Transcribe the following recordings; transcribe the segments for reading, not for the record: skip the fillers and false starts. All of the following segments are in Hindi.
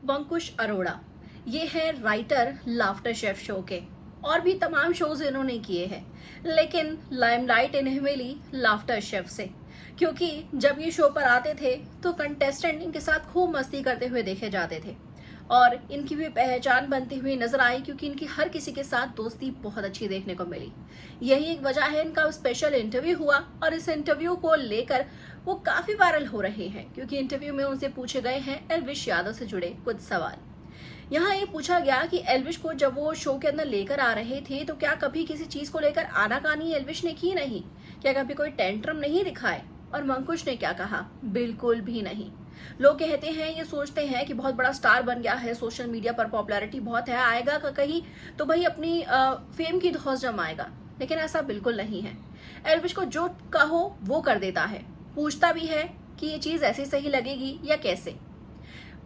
वंकुश अरोड़ा ये है राइटर लाफ्टर शेफ शो के। और भी तमाम शोज इन्होंने किए हैं, लेकिन लाइमलाइट इन्हें मिली लाफ्टर शेफ से, क्योंकि जब ये शो पर आते थे तो कंटेस्टेंट इनके साथ खूब मस्ती करते हुए देखे जाते थे और इनकी भी पहचान बनती हुई नजर आई, क्योंकि इनकी हर किसी के साथ दोस्ती बहुत अच्छी देखने को मिली। यही एक वजह है इनका स्पेशल इंटरव्यू हुआ और इस इंटरव्यू को लेकर वो काफी वायरल हो रहे हैं, क्योंकि इंटरव्यू में उनसे पूछे गए हैं एल्विश यादव से जुड़े कुछ सवाल। यहाँ ये पूछा गया कि एल्विश को जब वो शो के अंदर लेकर आ रहे थे तो क्या कभी किसी चीज को लेकर आनाकानी एल्विश ने की नहीं, क्या कभी कोई टेंट्रम नहीं दिखाए? और वंकुश ने क्या कहा, बिल्कुल भी नहीं। लोग कहते हैं, ये सोचते हैं कि बहुत बड़ा स्टार बन गया है, सोशल मीडिया पर पॉपुलैरिटी बहुत है, आएगा कहीं तो भाई अपनी फेम की धौंस जमाएगा, लेकिन ऐसा बिल्कुल नहीं है। एल्विश को जो कहो वो कर देता है, पूछता भी है कि ये चीज ऐसे सही लगेगी या कैसे।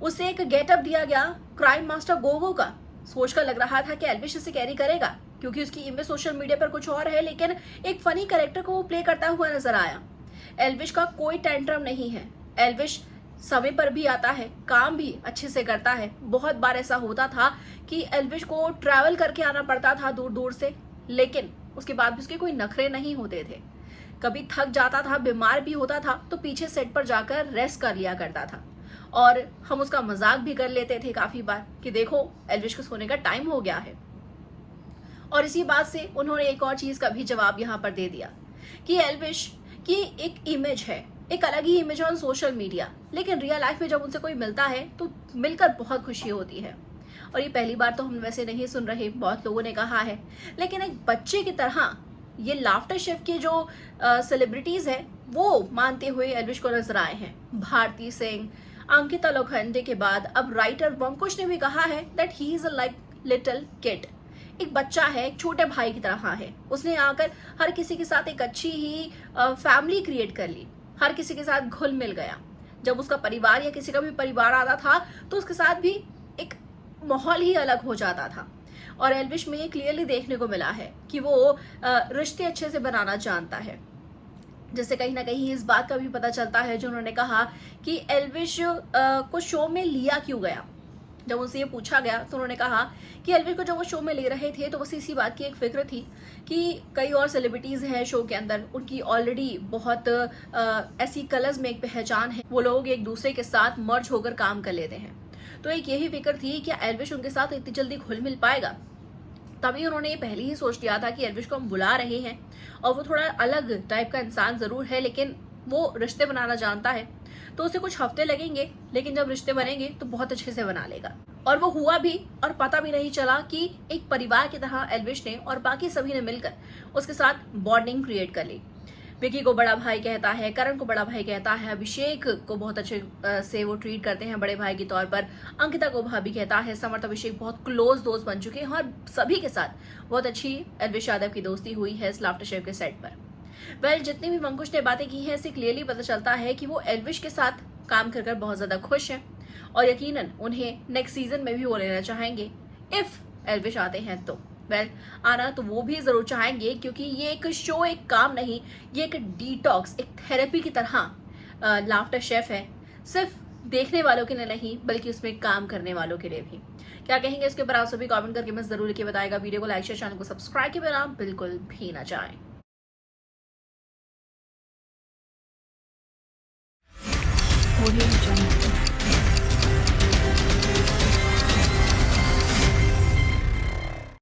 उसे एक गेटअप दिया गया क्राइम मास्टर गोगो का, सोचकर लग रहा था कि एल्विश इसे कैरी करेगा, क्योंकि उसकी इमेज सोशल मीडिया पर कुछ और है, लेकिन एक फनी कैरेक्टर को वो प्ले करता हुआ नजर आया। एल्विश का कोई टेंट्रम नहीं है, एल्विश समय पर भी आता है, काम भी अच्छे से करता है। बहुत बार ऐसा होता था कि एल्विश को ट्रैवल करके आना पड़ता था दूर दूर से, लेकिन उसके बाद भी उसके कोई नखरे नहीं होते थे। कभी थक जाता था, बीमार भी होता था तो पीछे सेट पर जाकर रेस्ट कर लिया करता था, और हम उसका मजाक भी कर लेते थे काफी बार कि देखो एल्विश को सोने का टाइम हो गया है। और इसी बात से उन्होंने एक और चीज का भी जवाब यहाँ पर दे दिया कि एल्विश की एक इमेज है, एक अलग ही इमेज ऑन सोशल मीडिया, लेकिन रियल लाइफ में जब उनसे कोई मिलता है तो मिलकर बहुत खुशी होती है। और ये पहली बार तो हम वैसे नहीं सुन रहे, बहुत लोगों ने कहा है, लेकिन एक बच्चे की तरह ये लाफ्टर शेफ के जो सेलिब्रिटीज है वो मानते हुए एल्विश को नजर आए हैं। भारती सिंह, अंकिता लोखंडे के बाद अब राइटर वंकुश ने भी कहा है that he is like little kid, एक बच्चा है, एक छोटे भाई की तरह है। उसने आकर हर किसी के साथ एक अच्छी ही फैमिली क्रिएट कर ली, हर किसी के साथ घुल मिल गया। जब उसका परिवार या किसी का भी परिवार आता था तो उसके साथ भी एक माहौल ही अलग हो जाता था। और एल्विश में ये क्लियरली देखने को मिला है कि वो रिश्ते अच्छे से बनाना जानता है। जैसे कहीं ना कहीं इस बात का भी पता चलता है जो उन्होंने कहा कि एल्विश को शो में लिया क्यों गया। जब उनसे ये पूछा गया तो उन्होंने कहा कि एल्विश को जब वो शो में ले रहे थे तो बस इसी बात की एक फिक्र थी कि कई और सेलिब्रिटीज हैं शो के अंदर, उनकी ऑलरेडी बहुत ऐसी कलर्स में एक पहचान है, वो लोग एक दूसरे के साथ मर्ज होकर काम कर लेते हैं। तो एक यही फिक्र थी कि एल्विश उनके साथ इतनी जल्दी घुल मिल पाएगा। तभी उन्होंने ये पहले ही सोच लिया था कि एल्विश को हम बुला रहे हैं और वो थोड़ा अलग टाइप का इंसान जरूर है, लेकिन वो रिश्ते बनाना जानता है, तो उसे कुछ हफ्ते लगेंगे, लेकिन जब रिश्ते बनेंगे तो बहुत अच्छे से बना लेगा। और वो हुआ भी, और पता भी नहीं चला कि एक परिवार की तरह एल्विश ने और बाकी सभी ने मिलकर उसके साथ बॉन्डिंग क्रिएट कर ली। विकी को बड़ा भाई कहता है, करण को बड़ा भाई कहता है, अभिषेक को बहुत अच्छे से वो ट्रीट करते हैं बड़े भाई के तौर पर, अंकिता को भाभी कहता है, समर्थ अभिषेक बहुत क्लोज दोस्त बन चुके हैं और सभी के साथ बहुत अच्छी एल्विश यादव की दोस्ती हुई है इस लाफ्टर शेफ के सेट पर। वेल, जितनी भी वंकुश ने बातें की हैं, इससे क्लियरली पता चलता है कि वो एल्विश के साथ काम कर बहुत ज्यादा खुश हैं और यकीनन उन्हें नेक्स्ट सीजन में भी वो लेना चाहेंगे इफ एल्विश आते हैं तो। वेल, आना तो वो भी जरूर चाहेंगे, क्योंकि ये एक शो, एक काम नहीं, ये एक डिटॉक्स, एक थेरेपी की तरह लाफ्टर शेफ है, सिर्फ देखने वालों के लिए नहीं बल्कि उसमें काम करने वालों के लिए भी। क्या कहेंगे इसके ऊपर आप सभी कमेंट करके मैं जरूर लिखे बताएगा। वीडियो को लाइक शेयर, चैनल को सब्सक्राइब के बिना बिल्कुल भी ना जाए।